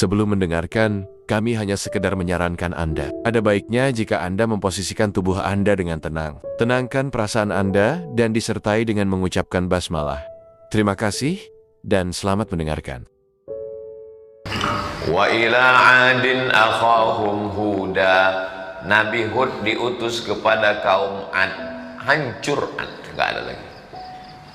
Sebelum mendengarkan, kami hanya sekedar menyarankan Anda. Ada baiknya jika Anda memposisikan tubuh Anda dengan tenang. Tenangkan perasaan Anda dan disertai dengan mengucapkan basmalah. Terima kasih dan selamat mendengarkan. Wa ila adin akhahum huda. Nabi Hud diutus kepada kaum Ad. Hancur Ad, enggak ada lagi.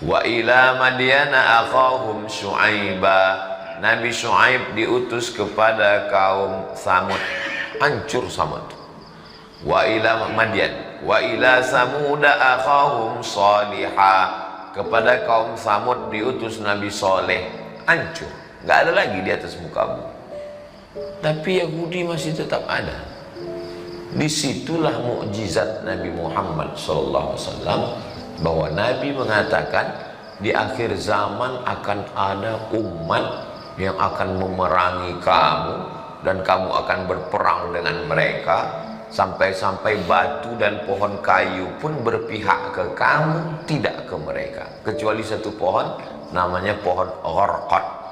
Wa ila Madyana akhahum Syu'aiba. Nabi Syu'aib diutus kepada kaum Samud. Hancur Samud. Wa ila Madyan. Wa ila Samuda akhahum Salihah. Kepada kaum Samud diutus Nabi Soleh. Hancur, enggak ada lagi di atas muka bumi. Tapi Yahudi masih tetap ada. Disitulah mukjizat Nabi Muhammad SAW, bahwa Nabi mengatakan di akhir zaman akan ada umat yang akan memerangi kamu dan kamu akan berperang dengan mereka, sampai-sampai batu dan pohon kayu pun berpihak ke kamu, tidak ke mereka, kecuali satu pohon namanya pohon Gharqad.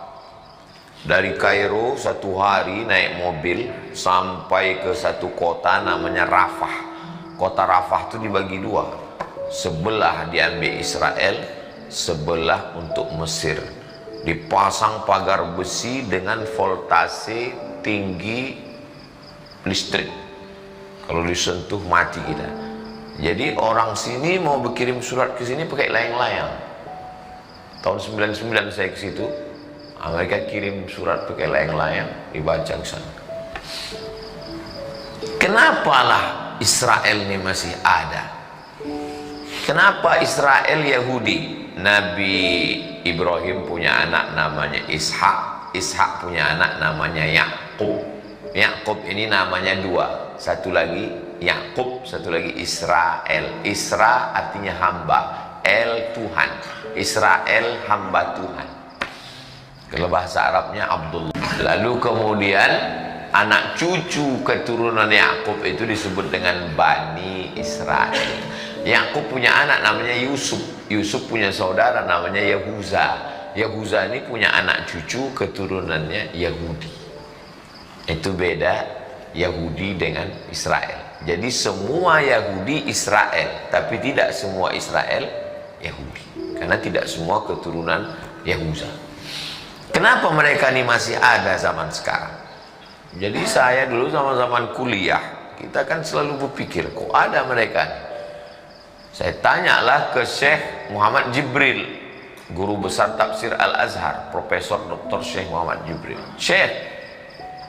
Dari Kairo satu hari naik mobil sampai ke satu kota namanya Rafah. Kota Rafah itu dibagi dua, sebelah diambil Israel, sebelah untuk Mesir. Dipasang pagar besi dengan voltase tinggi listrik. Kalau disentuh mati kita. Jadi orang sini mau berkirim surat ke sini pakai layang-layang. Tahun 99 saya ke situ. Mereka kirim surat pakai layang-layang, dibaca ke sana. Kenapalah Israel ini masih ada? Kenapa Israel Yahudi? Nabi Ibrahim punya anak namanya Ishak. Ishak punya anak namanya Yakub. Yakub ini namanya dua. Satu lagi Yakub, satu lagi Israel. Isra artinya hamba, El Tuhan. Israel hamba Tuhan. Kalau bahasa Arabnya Abdullah. Lalu kemudian anak cucu keturunan Yakub itu disebut dengan Bani Israel. Yakub punya anak namanya Yusuf. Yusuf punya saudara namanya Yahuza. Yahuza ini punya anak cucu keturunannya Yahudi. Itu beda Yahudi dengan Israel. Jadi semua Yahudi Israel, tapi tidak semua Israel Yahudi, karena tidak semua keturunan Yahuza. Kenapa mereka ini masih ada zaman sekarang? Jadi saya dulu zaman kuliah, kita kan selalu berpikir, kok ada mereka? Saya tanyalah ke Syekh Muhammad Jibril, guru besar tafsir Al-Azhar, Profesor Dr. Syekh Muhammad Jibril. Syekh,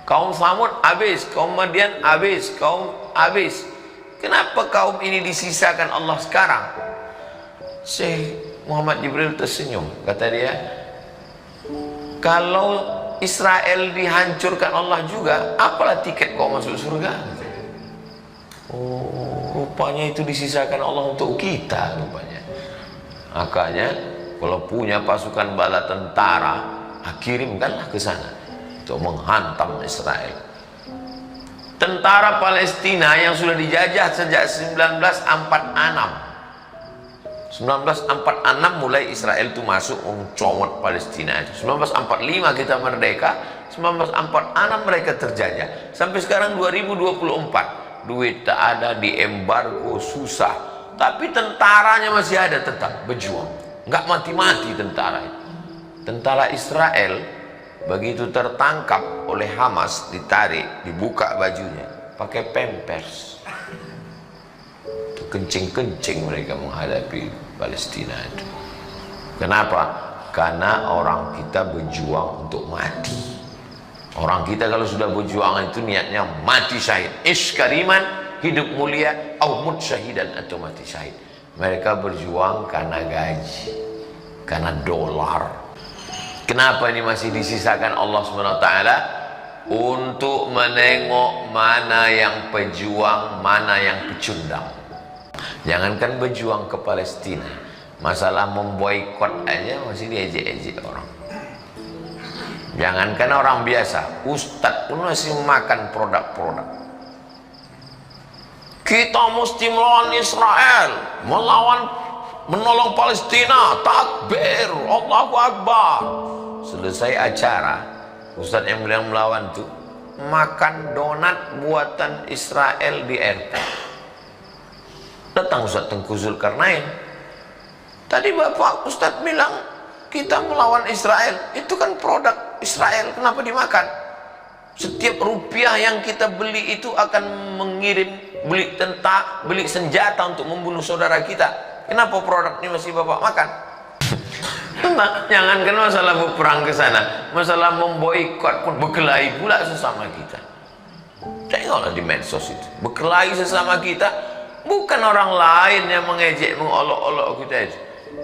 kaum Samud habis, kaum Madyan habis, kaum habis. Kenapa kaum ini disisakan Allah sekarang? Syekh Muhammad Jibril tersenyum, kata dia, kalau Israel dihancurkan Allah juga, apalah tiket kau masuk surga? Oh, rupanya itu disisakan Allah untuk kita rupanya. Makanya kalau punya pasukan bala tentara, kirimkanlah ke sana untuk menghantam Israel. Tentara Palestina yang sudah dijajah sejak 1946. 1946 mulai Israel itu masuk mencomot Palestina. 1945 kita merdeka, 1946 mereka terjajah. Sampai sekarang 2024, duit tak ada, di embargo, susah. Tapi tentaranya masih ada, tetap berjuang. Nggak mati-mati tentara itu. Tentara Israel begitu tertangkap oleh Hamas, ditarik, dibuka bajunya, pakai pampers. Kencing-kencing mereka menghadapi Palestina itu. Kenapa? Karena orang kita berjuang untuk mati. Orang kita kalau sudah berjuang itu niatnya mati syahid. Iskariman, hidup mulia, au mut syahidan, atau mati syahid. Mereka berjuang karena gaji, karena dolar. Kenapa ini masih disisakan Allah SWT? Untuk menengok mana yang pejuang, mana yang pecundang. Jangankan berjuang ke Palestina, masalah memboikot aja masih diejek-ejek orang. Jangankan orang biasa, ustadz pun masih makan produk-produk. Kita mesti melawan Israel, menolong Palestina, takbir, Allahu Akbar. Selesai acara, Ustadz yang bilang melawan tuh makan donat buatan Israel di airport. Datang Ustadz Tengku Zulkarnain, tadi Bapak Ustadz bilang kita melawan Israel, itu kan produk Israel, kenapa dimakan? Setiap rupiah yang kita beli itu akan mengirim beli tentara, beli senjata untuk membunuh saudara kita. Kenapa produk ini masih Bapak makan? Nah, jangankan masalah berperang ke sana, masalah memboikot pun berkelahi pula sesama kita. Tengoklah di medsos itu, berkelahi sesama kita, bukan orang lain yang mengejek, mengolok-olok kita itu.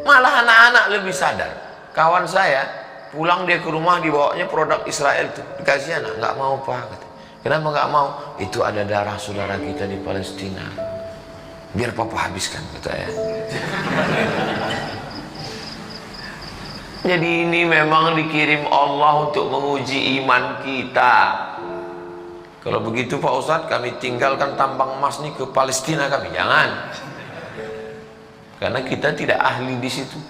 Malah anak-anak lebih sadar. Kawan saya pulang dia ke rumah dibawanya produk Israel itu, dikasih anak, nggak mau Pak. Kenapa nggak mau? Itu ada darah saudara kita di Palestina. Biar Papa habiskan, kata ya. Jadi ini memang dikirim Allah untuk menguji iman kita. Kalau begitu Pak Ustadz, kami tinggalkan tambang emas ini ke Palestina kami. Jangan. Karena kita tidak ahli di situ.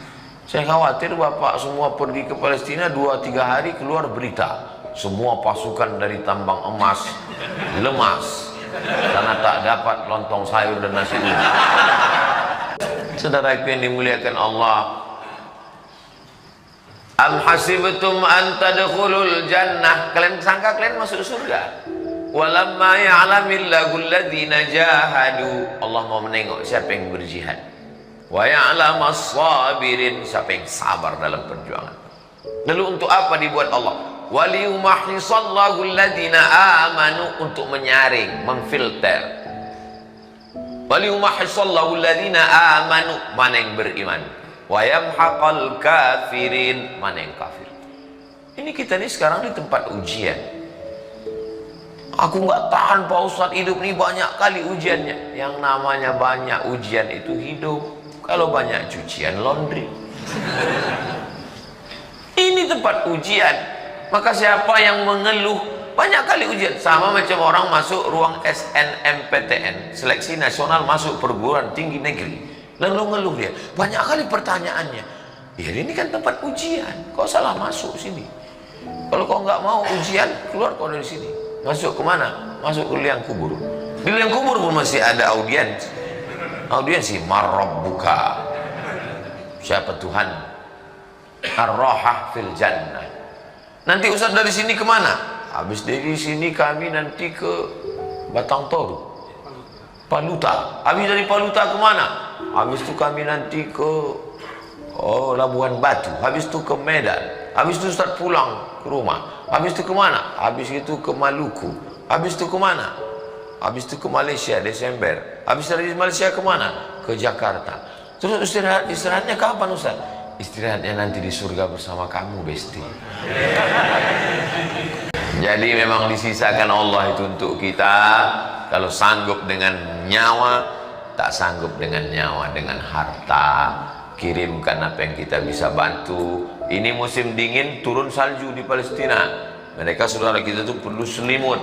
Saya khawatir Bapak semua pergi ke Palestina 2-3 hari keluar berita. Semua pasukan dari tambang emas lemas karena tak dapat lontong sayur dan nasi uduk. Saudaraku yang dimuliakan Allah, am hasibtum an tadkhulul jannah, kalian sangka kalian masuk surga? Walamma ya'lamillahu alladhina jahadu, Allah mau menengok siapa yang berjihad. Wa ya'lamas sabirin, siapa yang sabar dalam perjuangan. Lalu untuk apa dibuat Allah? Waliyumahhisallahu alladhina amanu, untuk menyaring, memfilter. Waliyumahhisallahu alladhina amanu, mana yang beriman. Wa yamhaqal kafirin, mana yang kafir. Ini kita nih sekarang di tempat ujian. Aku nggak tahan Pak Ustadz, hidup ini banyak kali ujiannya. Yang namanya banyak ujian itu hidup. Kalau banyak cucian laundry. Ini tempat ujian. Maka siapa yang mengeluh banyak kali ujian, sama macam orang masuk ruang SNMPTN, seleksi nasional masuk perguruan tinggi negeri, lalu ngeluh dia banyak kali pertanyaannya. Ya ini kan tempat ujian, kau salah masuk sini. Kalau kau nggak mau ujian, keluar kau dari sini. Masuk kemana? Masuk ke liang kubur. Di liang kubur pun masih ada audiens. Audiensi marrabbuka, siapa Tuhan? Ar-rahah fil jannah. Nanti Ustaz dari sini kemana? Habis dari sini kami nanti ke Batang Toru, Paluta. Habis dari Paluta kemana? Habis itu kami nanti ke Labuan Batu. Habis itu ke Medan. Habis itu Ustaz pulang ke rumah. Habis itu kemana? Habis itu ke Maluku. Habis itu kemana? Habis itu ke Malaysia Desember. Habis dari Malaysia kemana? Ke Jakarta. Terus istirahatnya kapan Ustaz? Istirahatnya nanti di surga bersama kamu, Besti. Jadi memang disisakan Allah itu untuk kita. Kalau sanggup dengan nyawa, tak sanggup dengan nyawa, dengan harta, kirimkan apa yang kita bisa bantu. Ini musim dingin, turun salju di Palestina. Mereka saudara kita tuh perlu selimut.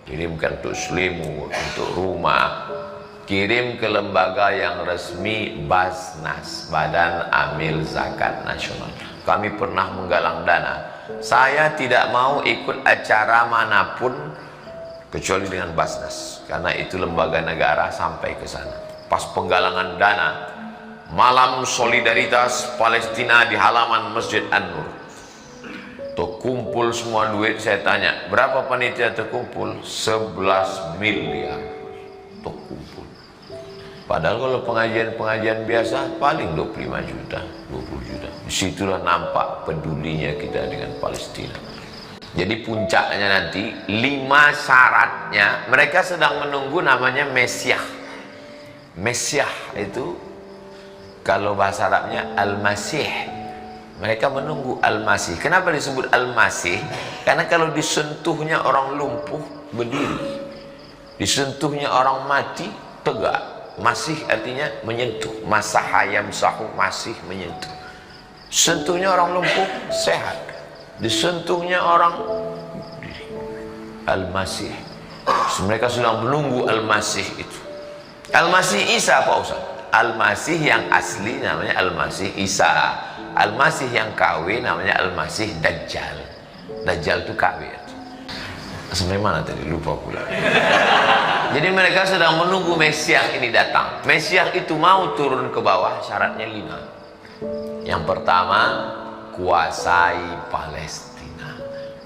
Kirimkan untuk selimut, untuk rumah. Kirim ke lembaga yang resmi, Basnas, Badan Amil Zakat Nasional. Kami pernah menggalang dana. Saya tidak mau ikut acara manapun kecuali dengan Basnas, karena itu lembaga negara sampai ke sana. Pas penggalangan dana, malam solidaritas Palestina di halaman Masjid An-Nur. Terkumpul semua duit, saya tanya, berapa panitia terkumpul? 11 miliar terkumpul. Padahal kalau pengajian biasa paling 25 juta, 20 juta. Disitulah nampak pedulinya kita dengan Palestina. Jadi puncaknya nanti, 5 syaratnya, mereka sedang menunggu namanya Mesiah. Mesiah itu, kalau bahasa Arabnya Al-Masih. Mereka menunggu Al-Masih. Kenapa disebut Al-Masih? Karena kalau disentuhnya orang lumpuh, berdiri. Disentuhnya orang mati, tegak. Masih artinya menyentuh. Masahayam sahu, masih menyentuh. Sentuhnya orang lumpuh, sehat. Disentuhnya orang Al-Masih. Mereka sedang menunggu Al-Masih itu. Al-Masih Isa Pak Ustaz. Al-Masih yang asli namanya Al-Masih Isa. Al-Masih yang KW namanya Al-Masih Dajjal. Dajjal itu kafir. Sampai mana tadi? Lupa pula. Jadi mereka sedang menunggu Mesias ini datang. Mesias itu mau turun ke bawah, syaratnya 5. Yang pertama, kuasai Palestina.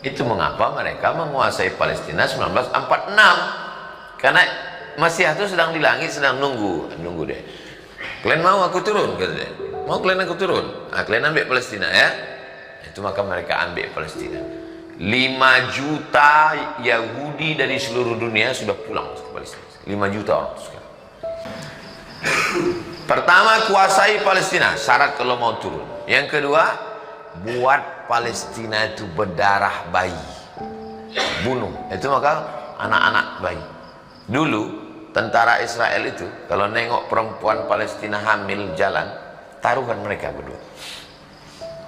Itu mengapa mereka menguasai Palestina 1946. Karena Mesias itu sedang di langit, sedang nunggu deh. Kalian mau aku turun? Kata dia. Mau kalian aku turun? Nah, kalian ambil Palestina ya. Itu maka mereka ambil Palestina. 5 juta Yahudi dari seluruh dunia sudah pulang ke Palestina. 5 juta orang sekarang. Pertama, kuasai Palestina, syarat kalau mau turun. Yang kedua, buat Palestina itu berdarah bayi, bunuh. Itu maka anak-anak bayi. Dulu tentara Israel itu kalau nengok perempuan Palestina hamil jalan, taruhan mereka berdua.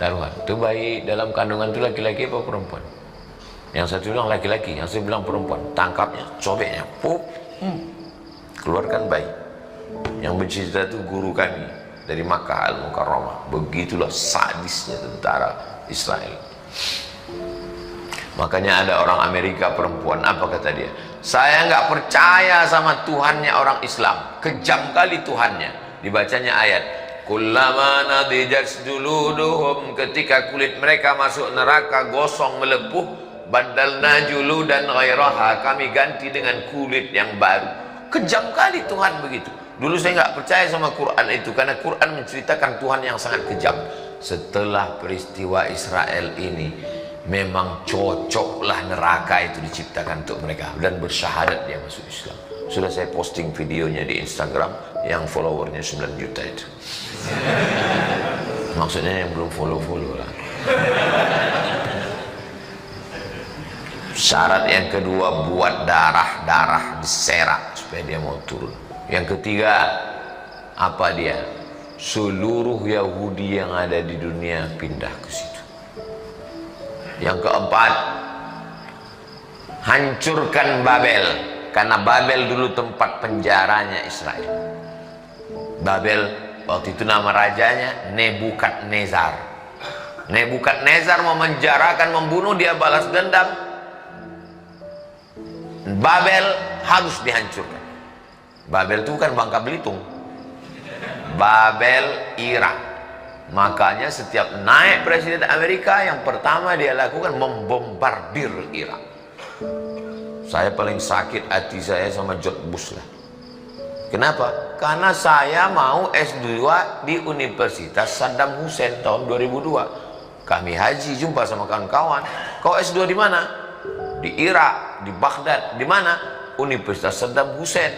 Taruhan. Itu bayi dalam kandungan itu laki-laki apa perempuan? Yang satu bilang laki-laki, yang satu bilang perempuan. Tangkapnya, sobeknya, pop, keluarkan bayi. Yang bercerita itu guru kami dari Makkah Al-Mukarramah. Begitulah sadisnya tentara Israel. Makanya ada orang Amerika perempuan, apa kata dia? Saya nggak percaya sama Tuhannya orang Islam. Kejam kali Tuhannya. Dibacanya ayat. Kullama nadijat juluduhum, ketika kulit mereka masuk neraka gosong melepuh, badalna juludan ghairaha, kami ganti dengan kulit yang baru. Kejam kali Tuhan begitu. Dulu saya nggak percaya sama Quran itu karena Quran menceritakan Tuhan yang sangat kejam. Setelah peristiwa Israel ini, memang cocoklah neraka itu diciptakan untuk mereka, dan bersyahadat dia masuk Islam. Sudah saya posting videonya di Instagram yang followernya 9 juta itu. Maksudnya yang belum follow lah. Syarat yang kedua, buat darah diserak supaya dia mau turun. Yang ketiga, apa dia? Seluruh Yahudi yang ada di dunia pindah ke situ. Yang keempat, hancurkan Babel, karena Babel dulu tempat penjaranya Israel. Babel waktu itu nama rajanya Nebukadnezar. Nebukadnezar memenjarakan, membunuh, dia balas dendam. Babel harus dihancurkan. Babel itu bukan Bangka Belitung, Babel Irak. Makanya setiap naik presiden Amerika, yang pertama dia lakukan membombardir Irak. Saya paling sakit hati saya sama George Bush lah. Kenapa? Karena saya mau S2 di Universitas Saddam Hussein tahun 2002. Kami haji, jumpa sama kawan-kawan. Kau S2 di mana? Di Irak, di Baghdad. Di mana? Universitas Saddam Hussein.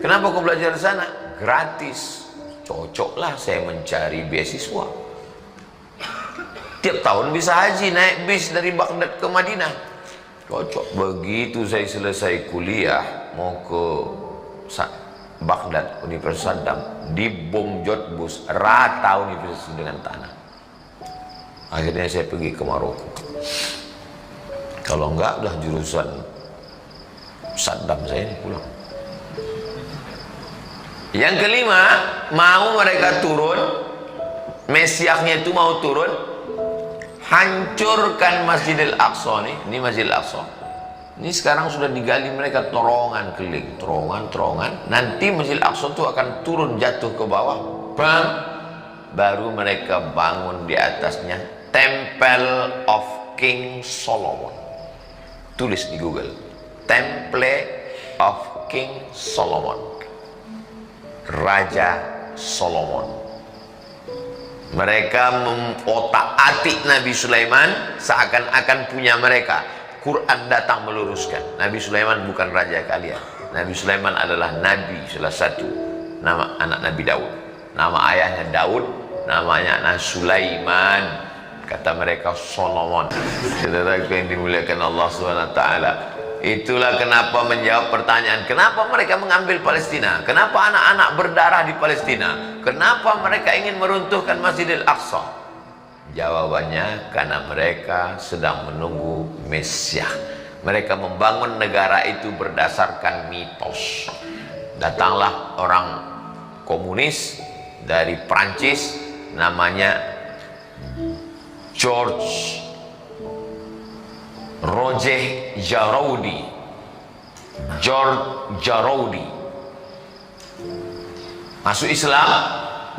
Kenapa kau belajar di sana? Gratis. Cocoklah saya mencari beasiswa. Tiap tahun bisa haji, naik bis dari Baghdad ke Madinah. Cocok. Begitu saya selesai kuliah, mau ke Baghdad, Universitas Saddam, dibom George Bush, rata universitas dengan tanah. Akhirnya saya pergi ke Maroko. Kalau enggak, udah jurusan Saddam saya ini pulang. Yang kelima, mau mereka turun, Mesiasnya itu mau turun, hancurkan Masjidil Aqsa nih. Ini Masjidil Aqsa. Ini sekarang sudah digali mereka terowongan keliling, terowongan. Nanti Masjidil Aqsa itu akan turun jatuh ke bawah, bang. Baru mereka bangun di atasnya Temple of King Solomon. Tulis di Google, Temple of King Solomon. Raja Solomon. Mereka mengotak-atik Nabi Sulaiman seakan-akan punya mereka. Quran datang meluruskan, Nabi Sulaiman bukan raja kalian. Nabi Sulaiman adalah nabi, salah satu nama anak Nabi Daud. Nama ayahnya Daud, namanya anak Sulaiman. Kata mereka Solomon. Saudara yang dimuliakan Allah SWT, itulah kenapa menjawab pertanyaan, kenapa mereka mengambil Palestina? Kenapa anak-anak berdarah di Palestina? Kenapa mereka ingin meruntuhkan Masjidil Aqsa? Jawabannya, karena mereka sedang menunggu Mesias. Mereka membangun negara itu berdasarkan mitos. Datanglah orang komunis dari Prancis, namanya George Roger Jaroudi, George Jaroudi masuk Islam,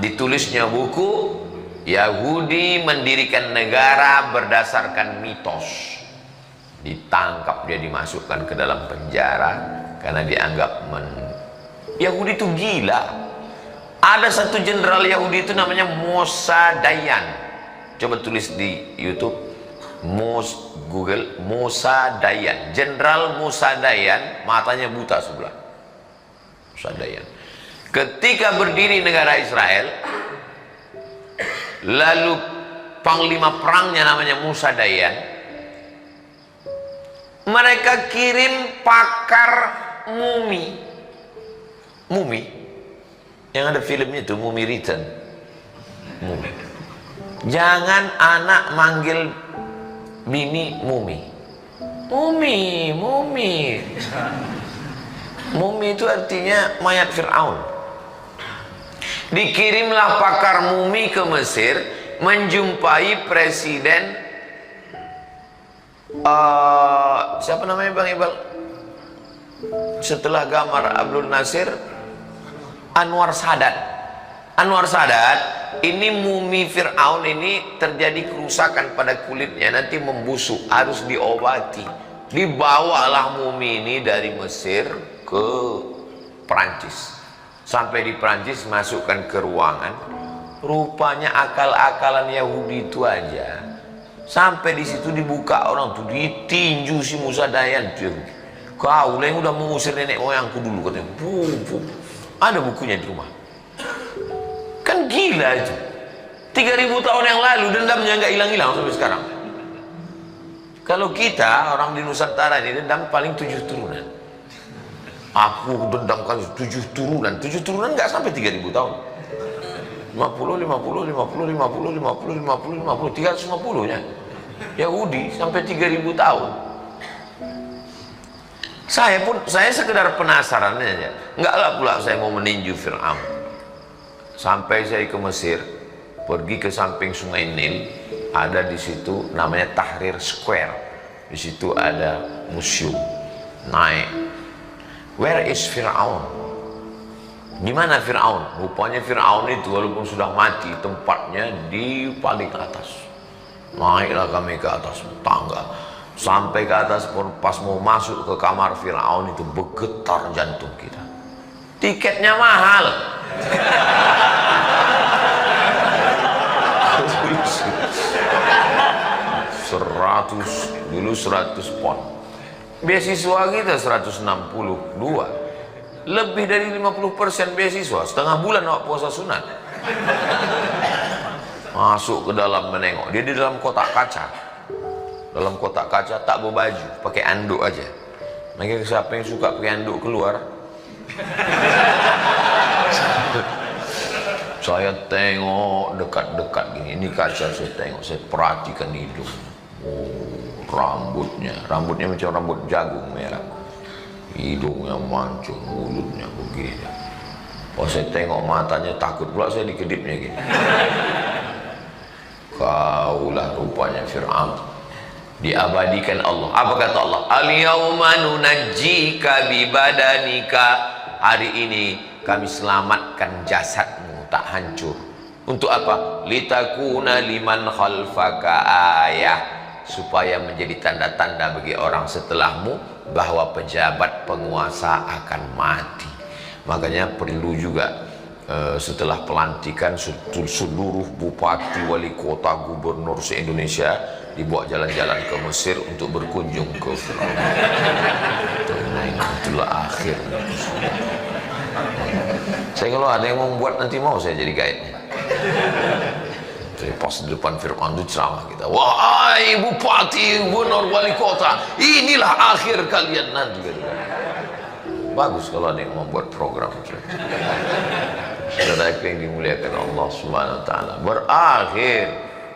ditulisnya buku Yahudi mendirikan negara berdasarkan mitos. Ditangkap, dia dimasukkan ke dalam penjara karena dianggap Yahudi itu gila. Ada satu jenderal Yahudi itu namanya Moshe Dayan. Coba tulis di YouTube, Google Moshe Dayan. Jenderal Moshe Dayan, matanya buta sebelah. Moshe Dayan. Ketika berdiri negara Israel, lalu panglima perangnya namanya Moshe Dayan, mereka kirim pakar mumi. Mumi yang ada filmnya itu, Mumi Return. Mumi. Jangan anak manggil bini mumi. Mumi, mumi. Mumi itu artinya mayat Fir'aun. Dikirimlah pakar mumi ke Mesir menjumpai presiden siapa namanya Bang Iqbal? Setelah Gamal Abdul Nasir, Anwar Sadat. Anwar Sadat, ini mumi Fir'aun ini terjadi kerusakan pada kulitnya, nanti membusuk, harus diobati. Dibawalah mumi ini dari Mesir ke Perancis. Sampai di Perancis, masukkan ke ruangan. Rupanya akal-akalan Yahudi itu aja. Sampai di situ dibuka, orang tuh ditinju si Moshe Dayan. Kau yang udah mengusir nenek moyangku dulu, katanya. Ada bukunya di rumah. Kan gila itu. 3000 tahun yang lalu dendamnya nggak hilang-hilang sampai sekarang. Kalau kita orang di Nusantara ini dendam paling 7 turunan. Aku dendam kali 7 turunan. 7 turunan nggak sampai 3000 tahun. 50, 50, 50, 50, 50, 50, 50, 350 nya. Yahudi sampai 3000 tahun. Saya sekedar penasaran aja. Enggaklah pula saya mau meninju Fir'aun. Sampai saya ke Mesir, pergi ke samping Sungai Nil, ada di situ namanya Tahrir Square. Di situ ada museum. Naik. Where is Fir'aun? Di mana Fir'aun? Rupanya Fir'aun itu walaupun sudah mati, tempatnya di paling atas. Naiklah kami ke atas tangga. Sampai ke atas, pas mau masuk ke kamar Fir'aun itu bergetar jantung kita. Tiketnya mahal. Dulu 100 pon. Beasiswa kita 162. Lebih dari 50% beasiswa. Setengah bulan awak puasa sunat. Masuk ke dalam menengok. Dia di dalam kotak kaca. Dalam kotak kaca tak berbaju, pakai anduk aja. Maka siapa yang suka pakai anduk keluar? Saya tengok dekat-dekat gini. Ini kaca saya tengok, saya perhatikan hidung. Oh, rambutnya macam rambut jagung merah. Hidungnya mancung, mulutnya begini. Oh, saya tengok matanya, takut pula saya dikedipnya gini. Kaulah rupanya Fir'aun. Diabadikan Allah. Apa kata Allah? Al-yawma nunajjika bibadanika. Hari ini kami selamatkan jasadmu, tak hancur. Untuk apa? Litakuna liman khalfaka ayah. Supaya menjadi tanda-tanda bagi orang setelahmu bahwa pejabat penguasa akan mati. Makanya perlu juga setelah pelantikan seluruh bupati, wali kota, gubernur se-Indonesia dibawa jalan-jalan ke Mesir untuk berkunjung ke Firaun. Itulah akhir. Saya kalau ada yang mau membuat nanti mau saya jadi guide-nya. Jadi pas di depan Firaun itu ceramah kita. Wahai bupati, gubernur, wali kota, inilah akhir kalian nanti. Bagus kalau ada yang membuat program. Saudara yang dimuliakan Allah Subhanahu wa taala, berakhir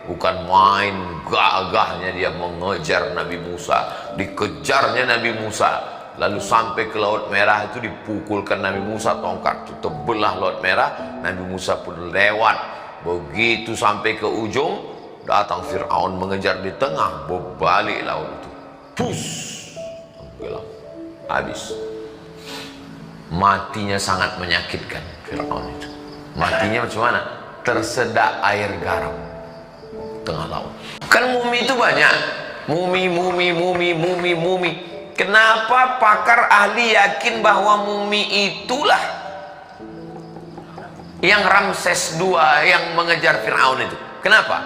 bukan main gagahnya dia mengejar Nabi Musa, dikejarnya Nabi Musa, lalu sampai ke Laut Merah itu dipukulkan Nabi Musa, tongkat itu terbelah Laut Merah, Nabi Musa pun lewat. Begitu sampai ke ujung, datang Fir'aun mengejar di tengah, berbalik laut itu. pus, tenggelam, habis. Matinya sangat menyakitkan Fir'aun itu. Matinya macam mana? Tersedak air garam tengah laut. Kan mumi itu banyak. Mumi. Kenapa pakar ahli yakin bahwa mumi itulah yang Ramses II yang mengejar Fir'aun itu? Kenapa?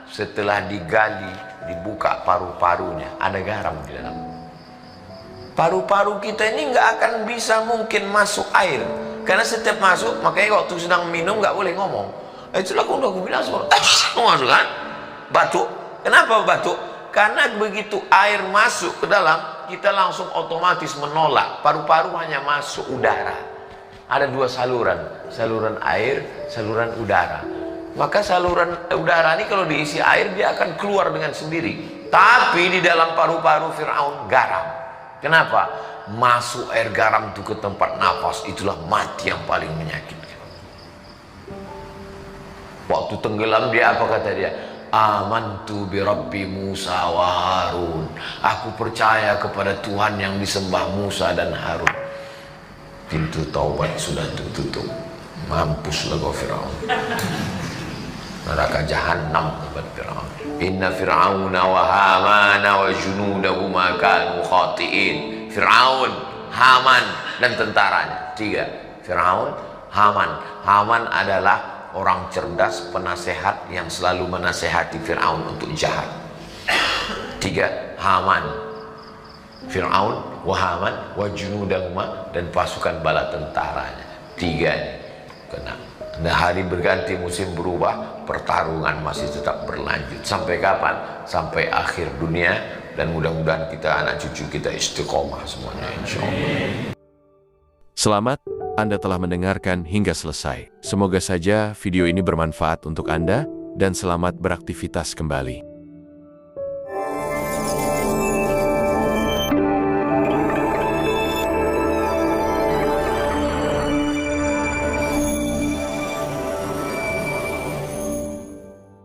Setelah digali, dibuka paru-parunya, ada garam di dalam. Paru-paru kita ini nggak akan bisa mungkin masuk air, karena setiap masuk, makanya waktu sedang minum nggak boleh ngomong. Itulah aku bilang semua, masuk kan? Batuk. Kenapa batuk? Karena begitu air masuk ke dalam, kita langsung otomatis menolak. Paru-paru hanya masuk udara. Ada dua saluran, saluran air, saluran udara. Maka saluran udara ini kalau diisi air, dia akan keluar dengan sendiri. Tapi di dalam paru-paru Fir'aun garam. Kenapa? Masuk air garam itu ke tempat nafas, itulah mati yang paling menyakitkan. Waktu tenggelam dia apa kata dia? Amantu bi Rabbi Musa wa Harun. Aku percaya kepada Tuhan yang disembah Musa dan Harun. Pintu taubat sudah tertutup. Mampuslah kau Fir'aun. Neraka jahanam buat Fir'aun. Inna Fir'auna wa Hamana wa junudahuma kanu khati'in. Fir'aun, Haman dan tentaranya. 3. Fir'aun, Haman. Haman adalah orang cerdas, penasehat yang selalu menasehati Fir'aun untuk jahat. 3. Haman. Fir'aun, wa Haman, wa junudahuma, dan pasukan bala tentaranya. 3 ini kena. Nah, hari berganti, musim berubah, pertarungan masih tetap berlanjut. Sampai kapan? Sampai akhir dunia. Dan mudah-mudahan kita, anak cucu kita istiqomah semuanya, insya Allah. Selamat, Anda telah mendengarkan hingga selesai. Semoga saja video ini bermanfaat untuk Anda, dan selamat beraktivitas kembali.